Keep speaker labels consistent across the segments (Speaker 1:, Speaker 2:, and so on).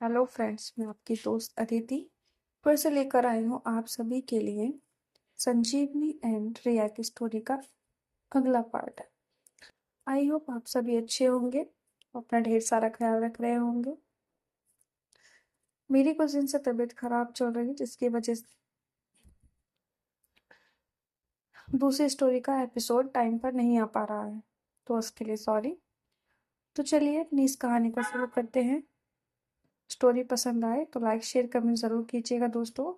Speaker 1: Hello friends, मैं आपकी दोस्त अदिति फिर से लेकर आई हूँ आप सभी के लिए संजीवनी एंड रिया की स्टोरी का अगला पार्ट। आई होप आप सभी अच्छे होंगे, अपना ढेर सारा ख्याल रख रहे होंगे। मेरी कुछ दिन से तबीयत खराब चल रही है, जिसकी वजह से दूसरी स्टोरी का एपिसोड टाइम पर नहीं आ पा रहा है, तो उसके लिए सॉरी। तो चलिए अपनी इस कहानी को शुरू करते हैं। स्टोरी पसंद आए तो लाइक शेयर कमेंट ज़रूर कीजिएगा दोस्तों,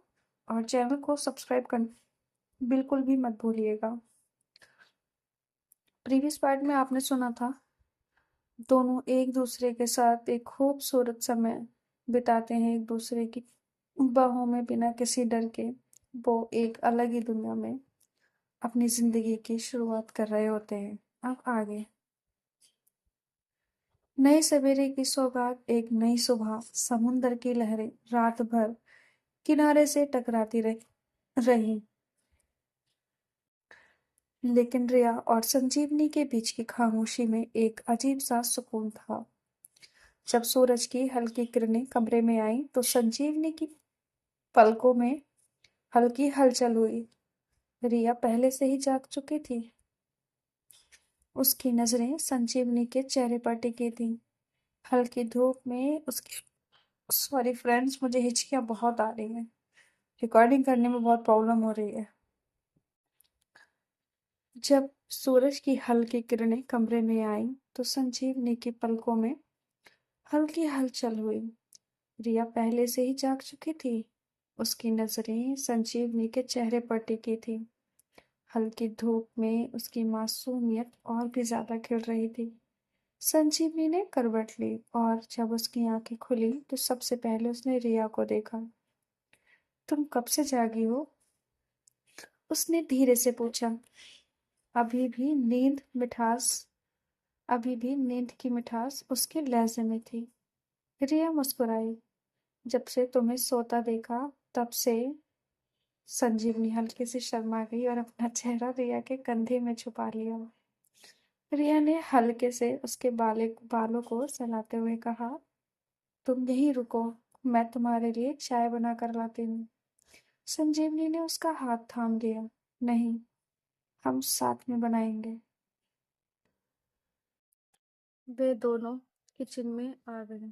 Speaker 1: और चैनल को सब्सक्राइब कर बिल्कुल भी मत भूलिएगा। प्रीवियस पार्ट में आपने सुना था, दोनों एक दूसरे के साथ एक खूबसूरत समय बिताते हैं, एक दूसरे की बाहों में बिना किसी डर के। वो एक अलग ही दुनिया में अपनी जिंदगी की शुरुआत कर रहे होते हैं। अब आगे, नए सवेरे की सौगात, एक नई सुबह। समुंदर की लहरें रात भर किनारे से टकराती रही, लेकिन रिया और संजीवनी के बीच की खामोशी में एक अजीब सा सुकून था। जब सूरज की हल्की किरणें कमरे में आईं, तो संजीवनी की पलकों में हल्की हलचल हुई। रिया पहले से ही जाग चुकी थी। उसकी नजरें संजीवनी के चेहरे पर टिकी थीं। हल्की धूप में उसकी सॉरी फ्रेंड्स, मुझे हिचकियां बहुत आ रही हैं। रिकॉर्डिंग करने में बहुत प्रॉब्लम हो रही है। जब सूरज की हल्की किरणें कमरे में आईं, तो संजीवनी की पलकों में हल्की हलचल हुई। रिया पहले से ही जाग चुकी थी। उसकी नजरें संजीवनी के चेहरे पर टिकी थी। हल्की धूप में उसकी मासूमियत और भी ज्यादा खिल रही थी। संजीवनी ने करवट ली, और जब उसकी आंखें खुली तो सबसे पहले उसने रिया को देखा। तुम कब से जागी हो? उसने धीरे से पूछा। अभी भी नींद मिठास अभी भी नींद की मिठास उसके लहजे में थी। रिया मुस्कुराई। जब से तुम्हें सोता देखा तब से। संजीवनी हल्के से शर्मा गई और अपना चेहरा रिया के कंधे में छुपा लिया। रिया ने हल्के से उसके बालों को सहलाते हुए कहा, तुम यहीं रुको, मैं तुम्हारे लिए चाय बना कर लाती हूँ। संजीवनी ने उसका हाथ थाम लिया। नहीं, हम साथ में बनाएंगे। वे दोनों किचन में आ गए।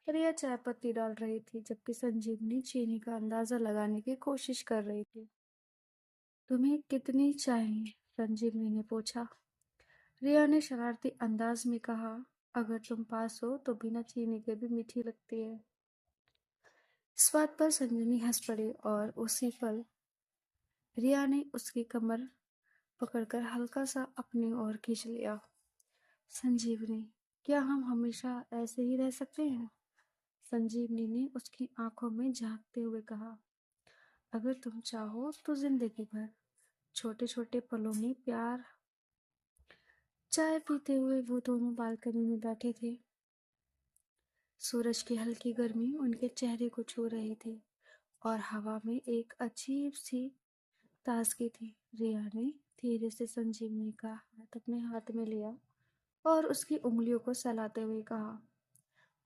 Speaker 1: रिया चाय पत्ती डाल रही थी, जबकि संजीवनी चीनी का अंदाजा लगाने की कोशिश कर रही थी। तुम्हें कितनी चाहिए? संजीवनी ने पूछा। रिया ने शरारती अंदाज में कहा, अगर तुम पास हो तो बिना चीनी के भी मीठी लगती है। इस बात पर संजीवनी हंस पड़ी, और उसी पल रिया ने उसकी कमर पकड़कर हल्का सा अपनी ओर खींच लिया। संजीवनी, क्या हम हमेशा ऐसे ही रह सकते हैं? संजीवनी ने उसकी आंखों में झांकते हुए कहा, अगर तुम चाहो तो जिंदगी भर। छोटे छोटे पलों में प्यार। चाय पीते हुए वो दोनों बालकनी में बैठे थे। सूरज की हल्की गर्मी उनके चेहरे को छू रही थी, और हवा में एक अजीब सी ताजगी थी। रिया ने धीरे से संजीवनी का हाथ अपने हाथ में लिया और उसकी उंगलियों को सहलाते हुए कहा,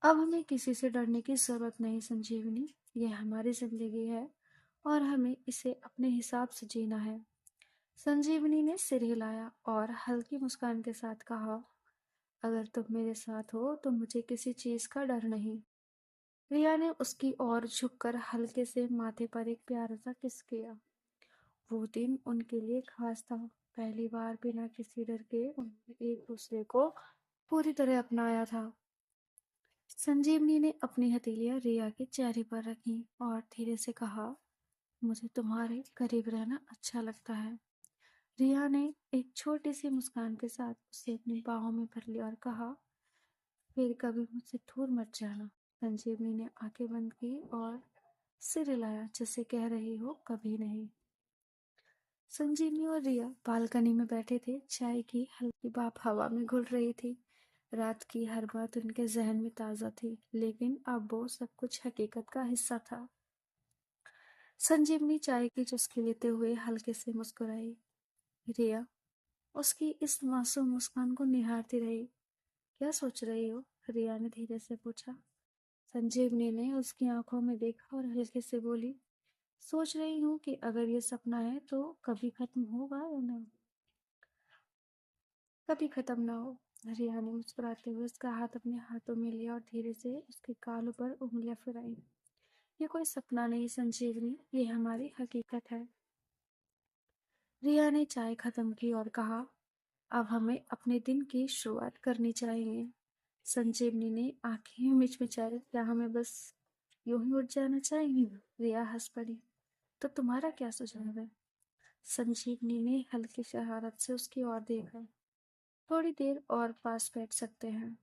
Speaker 1: अब हमें किसी से डरने की जरूरत नहीं संजीवनी। ये हमारी जिंदगी है, और हमें इसे अपने हिसाब से जीना है। संजीवनी ने सिर हिलाया और हल्की मुस्कान के साथ कहा, अगर तुम मेरे साथ हो तो मुझे किसी चीज का डर नहीं। रिया ने उसकी ओर झुककर हल्के से माथे पर एक प्यारा सा किस किया। वो दिन उनके लिए खास था। पहली बार बिना किसी डर के उन्होंने एक दूसरे को पूरी तरह अपनाया था। संजीवनी ने अपनी हथेलियां रिया के चेहरे पर रखी और धीरे से कहा, मुझे तुम्हारे करीब रहना अच्छा लगता है। रिया ने एक छोटी सी मुस्कान के साथ उसे अपनी बाहों में भर लिया और कहा, फिर कभी मुझसे दूर मत जाना। संजीवनी ने आंखें बंद की और सिर हिलाया, जैसे कह रही हो कभी नहीं। संजीवनी और रिया बालकनी में बैठे थे। चाय की हल्की भाप हवा में घुल रही थी। रात की हर बात उनके जहन में ताजा थी, लेकिन अब वो सब कुछ हकीकत का हिस्सा था। संजीवनी चाय की चुस्की लेते हुए हल्के से मुस्कुराई। रिया उसकी इस मासूम मुस्कान को निहारती रही। क्या सोच रही हो? रिया ने धीरे से पूछा। संजीवनी ने उसकी आंखों में देखा और हल्के से बोली, सोच रही हूँ कि अगर ये सपना है तो कभी खत्म होगा या ना, कभी खत्म ना हो। रिया ने मुस्कुराते हुए उसका हाथ अपने हाथों में लिया और धीरे से उसके गालों पर उंगलियां फिराई। ये कोई सपना नहीं संजीवनी, ये हमारी हकीकत है। रिया ने चाय खत्म की और कहा, अब हमें अपने दिन की शुरुआत करनी चाहिए। संजीवनी ने आंखें मिचमिचाई, क्या हमें बस यूं ही उठ जाना चाहिए? रिया हंस पड़ी। तो तुम्हारा क्या सुझाव है? संजीवनी ने हल्की शरारत से उसकी ओर देखा। थोड़ी देर और पास बैठ सकते हैं।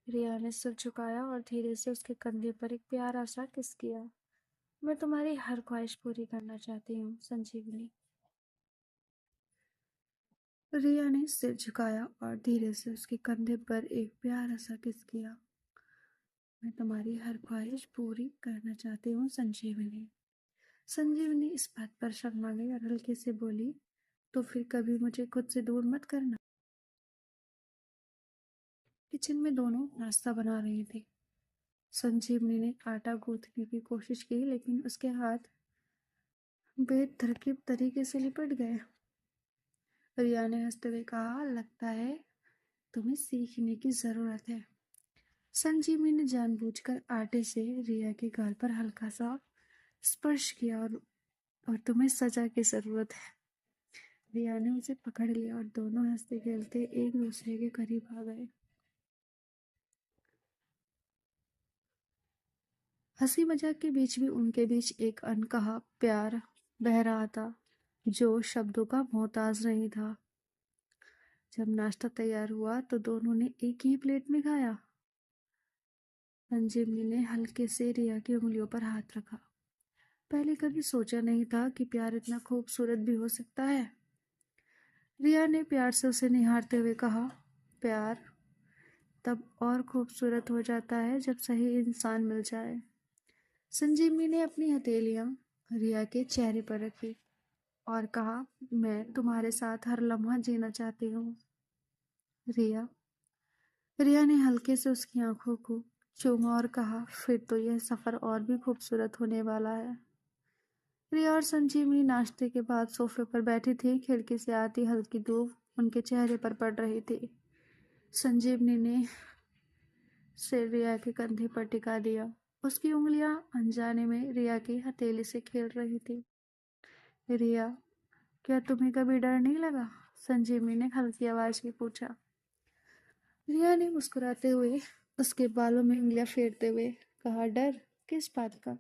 Speaker 1: रिया ने सिर झुकाया और धीरे से उसके कंधे पर एक प्यारा सा किस किया। मैं तुम्हारी हर ख्वाहिश पूरी करना चाहती हूँ संजीवनी। रिया ने सिर झुकाया और धीरे से उसके कंधे पर एक प्यारा सा किस किया। मैं तुम्हारी हर ख्वाहिश पूरी करना चाहती हूँ संजीवनी। संजीवनी इस बात पर शर्मा गई और हल्के से बोली, तो फिर कभी मुझे खुद से दूर मत करना। किचन में दोनों नाश्ता बना रही थी। संजीवनी ने आटा गूंथने की कोशिश की लेकिन उसके हाथ बेतरकीब तरीके से लिपट गए। रिया ने हंसते हुए कहा, लगता है तुम्हें सीखने की जरूरत है। संजीवनी ने जानबूझकर आटे से रिया के गाल पर हल्का सा स्पर्श किया और तुम्हें सजा की जरूरत है। रिया ने उसे पकड़ लिया और दोनों हंसते खेलते एक दूसरे के करीब आ गए। हंसी मजाक के बीच भी उनके बीच एक अनकहा प्यार बह रहा था जो शब्दों का मोहताज नहीं था। जब नाश्ता तैयार हुआ तो दोनों ने एक ही प्लेट में खाया। संजीवनी ने हल्के से रिया की उंगलियों पर हाथ रखा। पहले कभी सोचा नहीं था कि प्यार इतना खूबसूरत भी हो सकता है। रिया ने प्यार से उसे निहारते हुए कहा, प्यार तब और खूबसूरत हो जाता है जब सही इंसान मिल जाए। संजीवनी ने अपनी हथेलियां रिया के चेहरे पर रखी और कहा, मैं तुम्हारे साथ हर लम्हा जीना चाहती हूँ। रिया रिया ने हल्के से उसकी आंखों को चूमा और कहा, फिर तो यह सफर और भी खूबसूरत होने वाला है। रिया और संजीवनी नाश्ते के बाद सोफे पर बैठी थी। खिड़की से आती हल्की धूप उनके चेहरे पर पड़ रही थी। संजीवनी ने सिर रिया के कंधे पर टिका दिया। उसकी उंगलियां अनजाने में रिया की हथेली से खेल रही थी। रिया, क्या तुम्हें कभी डर नहीं लगा? संजीवनी ने हल्की आवाज में पूछा। रिया ने मुस्कुराते हुए उसके बालों में उंगलियां फेरते हुए कहा, डर किस बात का?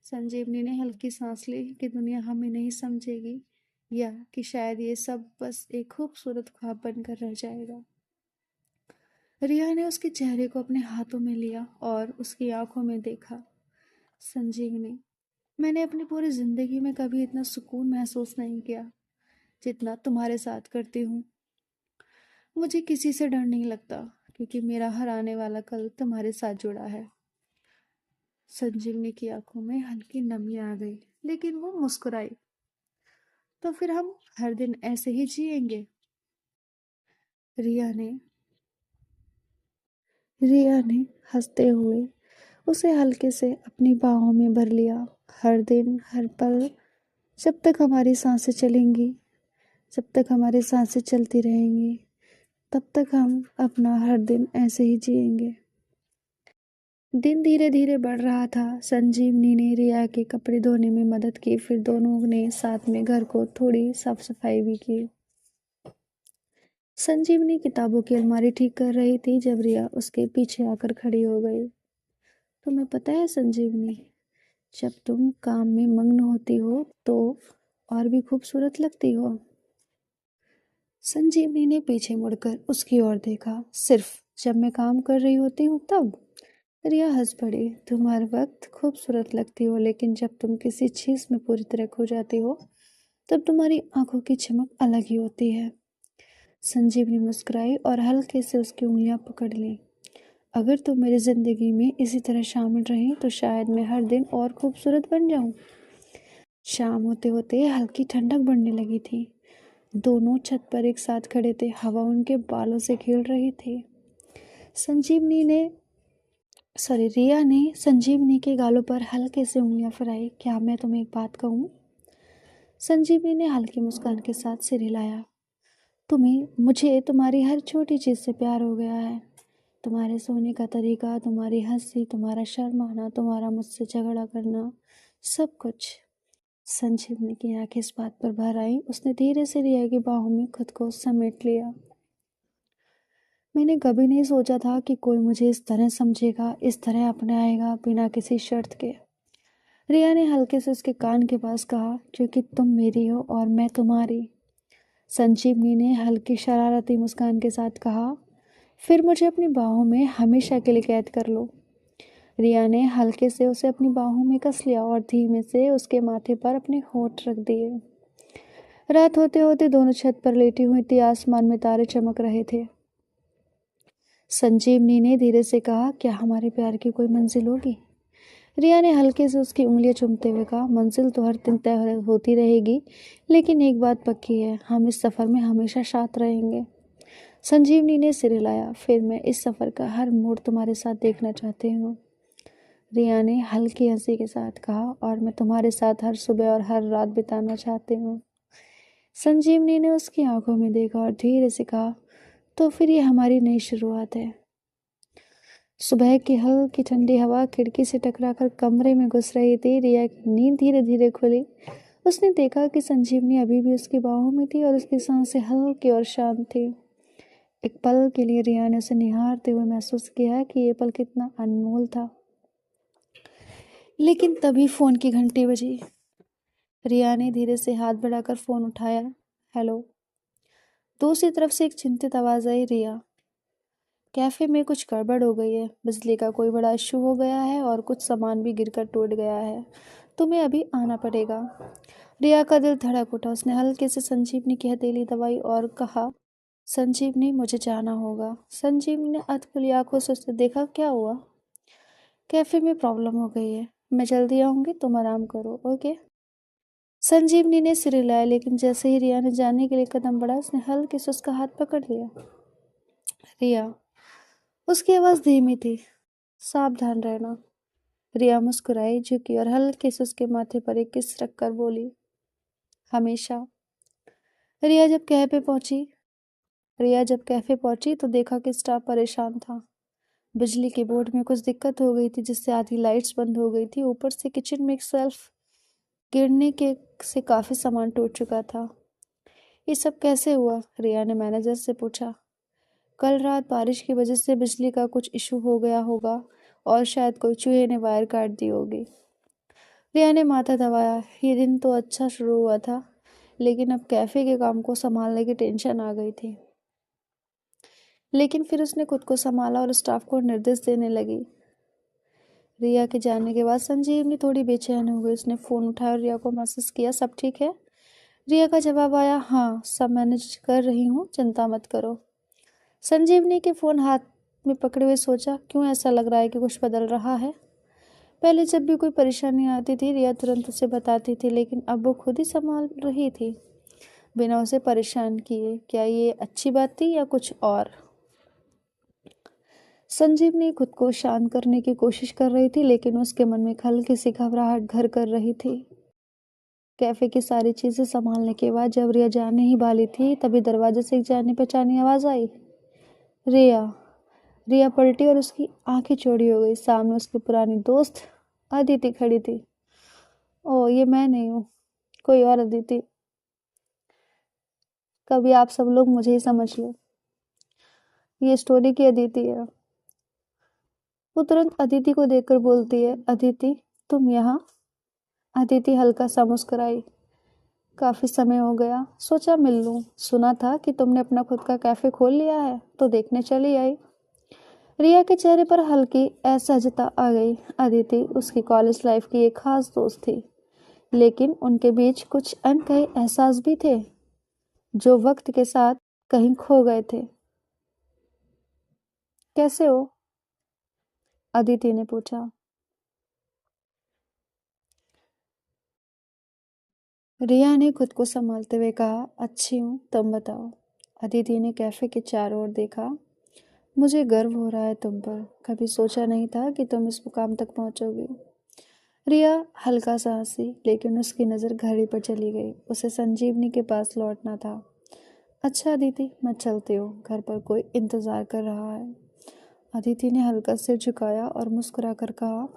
Speaker 1: संजीवनी ने हल्की सांस ली कि दुनिया हमें नहीं समझेगी या कि शायद ये सब बस एक खूबसूरत ख्वाब बनकर रह जाएगा। रिया ने उसके चेहरे को अपने हाथों में लिया और उसकी आंखों में देखा। संजीवनी, मैंने अपनी पूरी जिंदगी में कभी इतना सुकून महसूस नहीं किया जितना तुम्हारे साथ करती हूँ। मुझे किसी से डर नहीं लगता क्योंकि मेरा हर आने वाला कल तुम्हारे साथ जुड़ा है। संजीवनी की आंखों में हल्की नमी आ गई लेकिन वो मुस्कुराई। तो फिर हम हर दिन ऐसे ही जिएंगे? रिया ने रिया ने हंसते हुए उसे हल्के से अपनी बाहों में भर लिया। हर दिन हर पल, जब तक हमारी सांसें चलेंगी, जब तक हमारी सांसें चलती रहेंगी, तब तक हम अपना हर दिन ऐसे ही जिएंगे। दिन धीरे धीरे बढ़ रहा था। संजीवनी ने रिया के कपड़े धोने में मदद की, फिर दोनों ने साथ में घर को थोड़ी साफ सफाई भी की। संजीवनी किताबों की अलमारी ठीक कर रही थी जब रिया उसके पीछे आकर खड़ी हो गई। तुम्हें पता है संजीवनी, जब तुम काम में मग्न होती हो तो और भी खूबसूरत लगती हो। संजीवनी ने पीछे मुड़कर उसकी ओर देखा। सिर्फ जब मैं काम कर रही होती हूँ तब? रिया हंस पड़ी। तुम हर वक्त खूबसूरत लगती हो लेकिन जब तुम किसी चीज में पूरी तरह खो जाती हो तब तुम्हारी आंखों की चमक अलग ही होती है। संजीवनी मुस्कुराई और हल्के से उसकी उंगलियां पकड़ ली। अगर तुम मेरी जिंदगी में इसी तरह शामिल रही तो शायद मैं हर दिन और खूबसूरत बन जाऊं। शाम होते होते हल्की ठंडक बढ़ने लगी थी। दोनों छत पर एक साथ खड़े थे। हवा उनके बालों से खेल रही थी। संजीवनी ने रिया ने संजीवनी के गालों पर हल्के से उंगलियां फिराई। क्या मैं तुम्हें एक बात कहूँ? संजीवनी ने हल्की मुस्कान के साथ सिर हिलाया। मुझे तुम्हारी हर छोटी चीज़ से प्यार हो गया है। तुम्हारे सोने का तरीका, तुम्हारी हंसी, तुम्हारा शर्माना, तुम्हारा मुझसे झगड़ा करना, सब कुछ। संजीवनी की आंखें इस बात पर भर आई। उसने धीरे से रिया की बाहों में खुद को समेट लिया। मैंने कभी नहीं सोचा था कि कोई मुझे इस तरह समझेगा, इस तरह अपनाएगा, बिना किसी शर्त के। रिया ने हल्के से उसके कान के पास कहा, क्योंकि तुम मेरी हो और मैं तुम्हारी। संजीवनी ने हल्की शरारती मुस्कान के साथ कहा, फिर मुझे अपनी बाहों में हमेशा के लिए कैद कर लो। रिया ने हल्के से उसे अपनी बाहों में कस लिया और धीमे से उसके माथे पर अपने होंठ रख दिए। रात होते होते दोनों छत पर लेटी हुई थी। आसमान में तारे चमक रहे थे। संजीवनी ने धीरे से कहा, क्या हमारे प्यार की कोई मंजिल होगी? रिया ने हल्के से उसकी उंगलियां चूमते हुए कहा, मंजिल तो हर दिन तय होती रहेगी, लेकिन एक बात पक्की है, हम इस सफ़र में हमेशा साथ रहेंगे। संजीवनी ने सिर हिलाया। फिर मैं इस सफ़र का हर मोड़ तुम्हारे साथ देखना चाहती हूँ। रिया ने हल्की हंसी के साथ कहा, और मैं तुम्हारे साथ हर सुबह और हर रात बिताना चाहती हूँ। संजीवनी ने उसकी आंखों में देखा और धीरे से कहा, तो फिर ये हमारी नई शुरुआत है। सुबह की हल्की ठंडी हवा खिड़की से टकराकर कमरे में घुस रही थी। रिया की नींद धीरे धीरे खुली। उसने देखा कि संजीवनी अभी भी उसकी बाहों में थी और उसकी सांसें हल्की और शांत थी। एक पल के लिए रिया ने उसे निहारते हुए महसूस किया कि ये पल कितना अनमोल था। लेकिन तभी फोन की घंटी बजी। रिया ने धीरे से हाथ बढ़ाकर फोन उठाया। हेलो। दूसरी तरफ से एक चिंतित आवाज आई, रिया। कैफे में कुछ गड़बड़ हो गई है। बिजली का कोई बड़ा इशू हो गया है और कुछ सामान भी गिरकर टूट गया है। तुम्हें अभी आना पड़ेगा। रिया का दिल धड़क उठा। उसने हल्के से संजीवनी की हथेली दबाई और कहा, संजीवनी, मुझे जाना होगा। संजीवनी ने अधखुली आंखों से उसे देखा। क्या हुआ? कैफे में प्रॉब्लम हो गई है। मैं जल्दी आऊंगी, तुम आराम करो, ओके? संजीवनी ने सिर हिलाया, लेकिन जैसे ही रिया ने जाने के लिए कदम बढ़ा, उसने हल्के से उसका हाथ पकड़ लिया। रिया। उसकी आवाज़ धीमी थी। सावधान रहना। रिया मुस्कुराई, झुकी और हल्के से उसके माथे पर एक किस रखकर बोली, हमेशा। रिया जब कैफे पहुंची रिया जब कैफे पहुंची तो देखा कि स्टाफ परेशान था। बिजली के बोर्ड में कुछ दिक्कत हो गई थी, जिससे आधी लाइट्स बंद हो गई थी। ऊपर से किचन में एक सेल्फ गिरने के से काफी सामान टूट चुका था। ये सब कैसे हुआ? रिया ने मैनेजर से पूछा। कल रात बारिश की वजह से बिजली का कुछ इशू हो गया होगा और शायद कोई चूहे ने वायर काट दी होगी। रिया ने माथा दबाया। ये दिन तो अच्छा शुरू हुआ था, लेकिन अब कैफे के काम को संभालने की टेंशन आ गई थी। लेकिन फिर उसने खुद को संभाला और स्टाफ को निर्देश देने लगी। रिया के जाने के बाद संजीवनी थोड़ी बेचैन हो गई। उसने फ़ोन उठाया और रिया को मैसेज किया, सब ठीक है? रिया का जवाब आया, हाँ, सब मैनेज कर रही हूँ, चिंता मत करो। संजीवनी के फ़ोन हाथ में पकड़े हुए सोचा, क्यों ऐसा लग रहा है कि कुछ बदल रहा है? पहले जब भी कोई परेशानी आती थी, रिया तुरंत उसे बताती थी, लेकिन अब वो खुद ही संभाल रही थी, बिना उसे परेशान किए। क्या ये अच्छी बात थी या कुछ और? संजीवनी खुद को शांत करने की कोशिश कर रही थी, लेकिन उसके मन में हल्की सी घबराहट घर कर रही थी। कैफे की सारी चीजें संभालने के बाद जब रिया जाने ही वाली थी, तभी दरवाजे से एक जानी पहचानी आवाज आई, रिया। रिया पलटी और उसकी आंखें चौड़ी हो गई। सामने उसकी पुरानी दोस्त अदिति खड़ी थी। ओ, ये मैं नहीं हूँ, कोई और अदिति। कभी आप सब लोग मुझे ही समझ लो, ये स्टोरी की अदिति है। वो तुरंत अदिति को देखकर बोलती है, अदिति, तुम यहाँ? अदिति हल्का सा मुस्कुराई। काफी समय हो गया, सोचा मिल लूं। सुना था कि तुमने अपना खुद का कैफे खोल लिया है, तो देखने चली आई। रिया के चेहरे पर हल्की असहजता आ गई। अदिति उसकी कॉलेज लाइफ की एक खास दोस्त थी, लेकिन उनके बीच कुछ अनकहे एहसास भी थे, जो वक्त के साथ कहीं खो गए थे। कैसे हो? अदिति ने पूछा। रिया ने खुद को संभालते हुए कहा, अच्छी हूँ, तुम बताओ। अदिति ने कैफे के चारों ओर देखा। मुझे गर्व हो रहा है तुम पर। कभी सोचा नहीं था कि तुम इस मुकाम तक पहुंचोगी। रिया हल्का सा हंसी, लेकिन उसकी नज़र घड़ी पर चली गई। उसे संजीवनी के पास लौटना था। अच्छा अदिति, मैं चलती हूँ, घर पर कोई इंतज़ार कर रहा है। अदिति ने हल्का सिर झुकाया और मुस्कुरा कर कहा,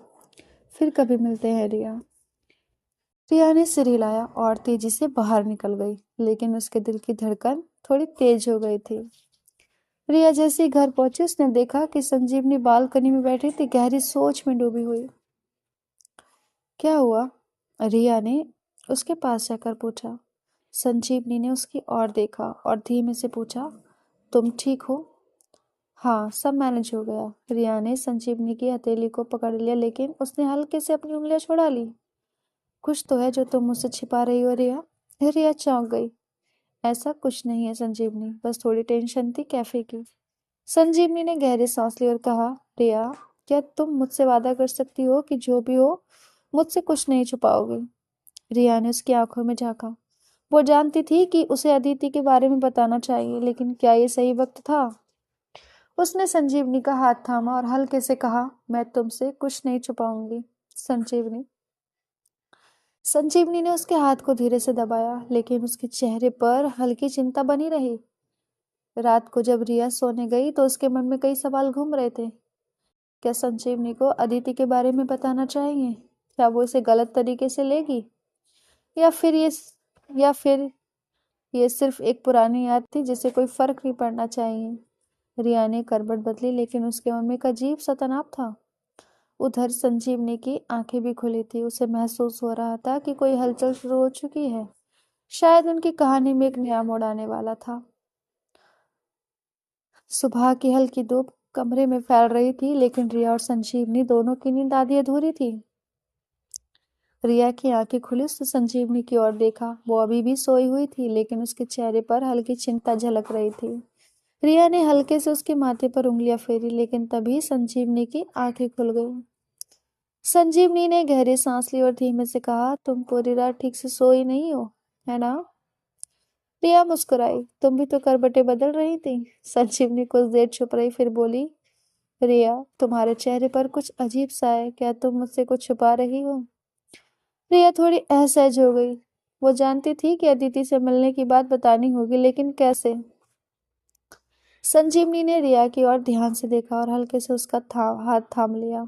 Speaker 1: फिर कभी मिलते हैं रिया। रिया ने सिर हिलाया और तेजी से बाहर निकल गई, लेकिन उसके दिल की धड़कन थोड़ी तेज हो गई थी। रिया जैसे ही घर पहुंची, उसने देखा कि संजीवनी बालकनी में बैठी थी, गहरी सोच में डूबी हुई। क्या हुआ? रिया ने उसके पास जाकर पूछा। संजीवनी ने उसकी ओर देखा और धीमे से पूछा, तुम ठीक हो? हाँ, सब मैनेज हो गया। रिया ने संजीवनी की हथेली को पकड़ लिया, लेकिन उसने हल्के से अपनी उंगलियां छुड़ा ली। कुछ तो है जो तुम मुझसे छिपा रही हो रिया। रिया चौंक गई। ऐसा कुछ नहीं है संजीवनी, बस थोड़ी टेंशन थी कैफे की। संजीवनी ने गहरी सांस ली और कहा, रिया, क्या तुम मुझसे वादा कर सकती हो कि जो भी हो मुझसे कुछ नहीं छुपाओगी? रिया ने उसकी आंखों में झांका। वो जानती थी कि उसे अदिति के बारे में बताना चाहिए, लेकिन क्या ये सही वक्त था? उसने संजीवनी का हाथ थामा और हल्के से कहा, मैं तुमसे कुछ नहीं छुपाऊंगी संजीवनी। संजीवनी ने उसके हाथ को धीरे से दबाया, लेकिन उसके चेहरे पर हल्की चिंता बनी रही। रात को जब रिया सोने गई तो उसके मन में कई सवाल घूम रहे थे। क्या संजीवनी को अदिति के बारे में बताना चाहिए? क्या वो इसे गलत तरीके से लेगी? या फिर ये या फिर ये सिर्फ एक पुरानी याद थी जिसे कोई फर्क नहीं पड़ना चाहिए? रिया ने करवट बदली, लेकिन उसके मन में एक अजीब सा तनाव था। उधर संजीवनी की आंखें भी खुली थी। उसे महसूस हो रहा था कि कोई हलचल शुरू हो चुकी है। शायद उनकी कहानी में एक नया मोड़ आने वाला था। सुबह की हल्की धूप कमरे में फैल रही थी, लेकिन रिया और संजीवनी दोनों की नींद आधी अधूरी थी। रिया की आंखें खुली, उसने संजीवनी की ओर देखा। वो अभी भी सोई हुई थी, लेकिन उसके चेहरे पर हल्की चिंता झलक रही थी। रिया ने हल्के से उसके माथे पर उंगलियां फेरी, लेकिन तभी संजीवनी की आंखें खुल गई। संजीवनी ने गहरी सांस ली और धीमे से कहा, तुम पूरी रात ठीक से सोई नहीं हो, है ना? रिया मुस्कुराई। तुम भी तो करवटें बदल रही थी। संजीवनी कुछ देर चुप रही, फिर बोली, रिया, तुम्हारे चेहरे पर कुछ अजीब सा है। क्या तुम मुझसे कुछ छुपा रही हो? रिया थोड़ी असहज हो गई। वो जानती थी कि अदिति से मिलने की बात बतानी होगी, लेकिन कैसे? संजीवनी ने रिया की ओर ध्यान से देखा और हल्के से उसका हाथ थाम लिया।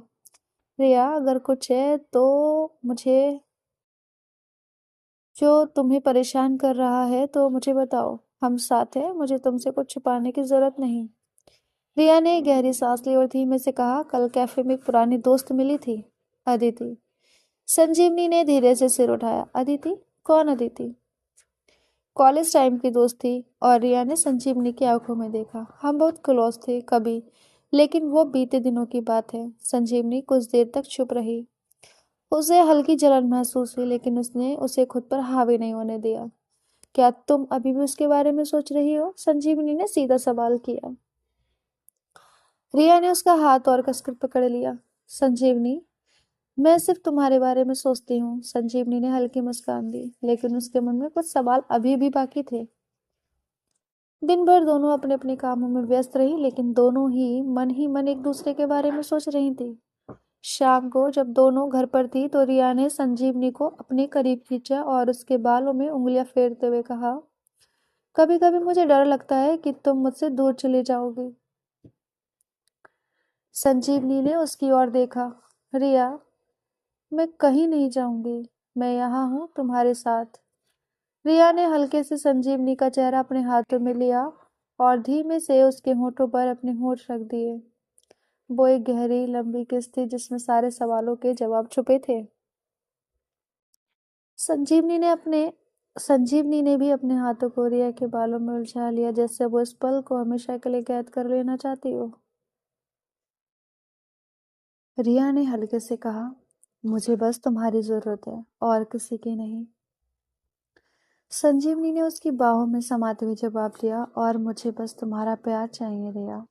Speaker 1: रिया, अगर कुछ है तो मुझे जो तुम्हें परेशान कर रहा है तो मुझे बताओ। हम साथ हैं, मुझे तुमसे कुछ छुपाने की जरूरत नहीं। रिया ने गहरी सांस ली और धीमे से कहा, कल कैफे में एक पुरानी दोस्त मिली थी, अदिति। संजीवनी ने धीरे से सिर उठाया। अदिति? कौन अदिति? कॉलेज टाइम की दोस्त थी। और रिया ने संजीवनी की आंखों में देखा। हम बहुत क्लोज थे कभी, लेकिन वो बीते दिनों की बात है। संजीवनी कुछ देर तक चुप रही। उसे हल्की जलन महसूस हुई, लेकिन उसने उसे खुद पर हावी नहीं होने दिया। क्या तुम अभी भी उसके बारे में सोच रही हो? संजीवनी ने सीधा सवाल किया। रिया ने उसका हाथ और कसकर पकड़ लिया। संजीवनी, मैं सिर्फ तुम्हारे बारे में सोचती हूँ। संजीवनी ने हल्की मुस्कान दी, लेकिन उसके मन में कुछ सवाल अभी भी बाकी थे। दिन भर दोनों अपने अपने कामों में व्यस्त रही, लेकिन दोनों ही मन एक दूसरे के बारे में सोच रही थी। शाम को जब दोनों घर पर थी तो रिया ने संजीवनी को अपने करीब खींचा और उसके बालों में उंगलियां फेरते हुए कहा, कभी कभी मुझे डर लगता है कि तुम मुझसे दूर चली जाओगी। संजीवनी ने उसकी ओर देखा। रिया, मैं कहीं नहीं जाऊंगी। मैं यहाँ हूँ तुम्हारे साथ। रिया ने हल्के से संजीवनी का चेहरा अपने हाथों में लिया और धीमे से उसके होठों पर अपने होठ रख दिए। वो एक गहरी लंबी किस थी जिसमें सारे सवालों के जवाब छुपे थे। संजीवनी ने अपने संजीवनी ने भी अपने हाथों को रिया के बालों में उलझा लिया, जैसे वो इस पल को हमेशा के लिए कैद कर लेना चाहती हो। रिया ने हल्के से कहा, मुझे बस तुम्हारी जरूरत है और किसी की नहीं। संजीवनी ने उसकी बाहों में समाते हुए जवाब दिया, और मुझे बस तुम्हारा प्यार चाहिए रिया।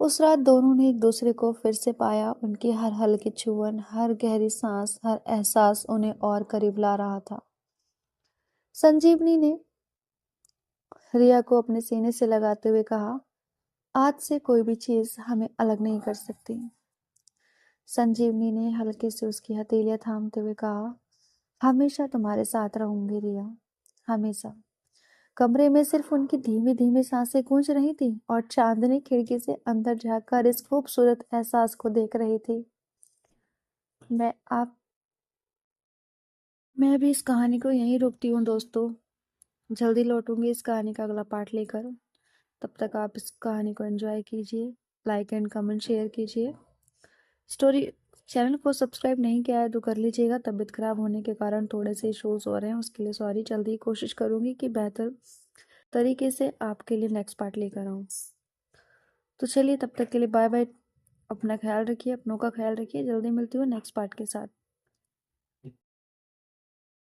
Speaker 1: उस रात दोनों ने एक दूसरे को फिर से पाया। उनकी हर हल्की छुअन, हर गहरी सांस, हर एहसास उन्हें और करीब ला रहा था। संजीवनी ने रिया को अपने सीने से लगाते हुए कहा, आज से कोई भी चीज हमें अलग नहीं कर सकती। संजीवनी ने हल्के से उसकी हथेलियां थामते हुए कहा, हमेशा तुम्हारे साथ रहूंगी रिया, हमेशा। कमरे में सिर्फ उनकी धीमी धीमी सांसें गूंज रही थी और चांदनी खिड़की से अंदर झांककर इस खूबसूरत एहसास को देख रही थी। मैं आप मैं भी इस कहानी को यहीं रोकती हूँ दोस्तों। जल्दी लौटूंगी इस कहानी का अगला पार्ट लेकर। तब तक आप इस कहानी को एंजॉय कीजिए, लाइक एंड कमेंट शेयर कीजिए। स्टोरी चैनल को सब्सक्राइब नहीं किया है तो कर लीजिएगा। तबीयत खराब होने के कारण थोड़े से इश्यूज हो रहे हैं, उसके लिए सॉरी। जल्दी कोशिश करूंगी कि बेहतर तरीके से आपके लिए नेक्स्ट पार्ट लेकर आऊँ। तो चलिए तब तक के लिए बाय बाय। अपना ख्याल रखिए, अपनों का ख्याल रखिए। जल्दी मिलती हूँ नेक्स्ट पार्ट के साथ।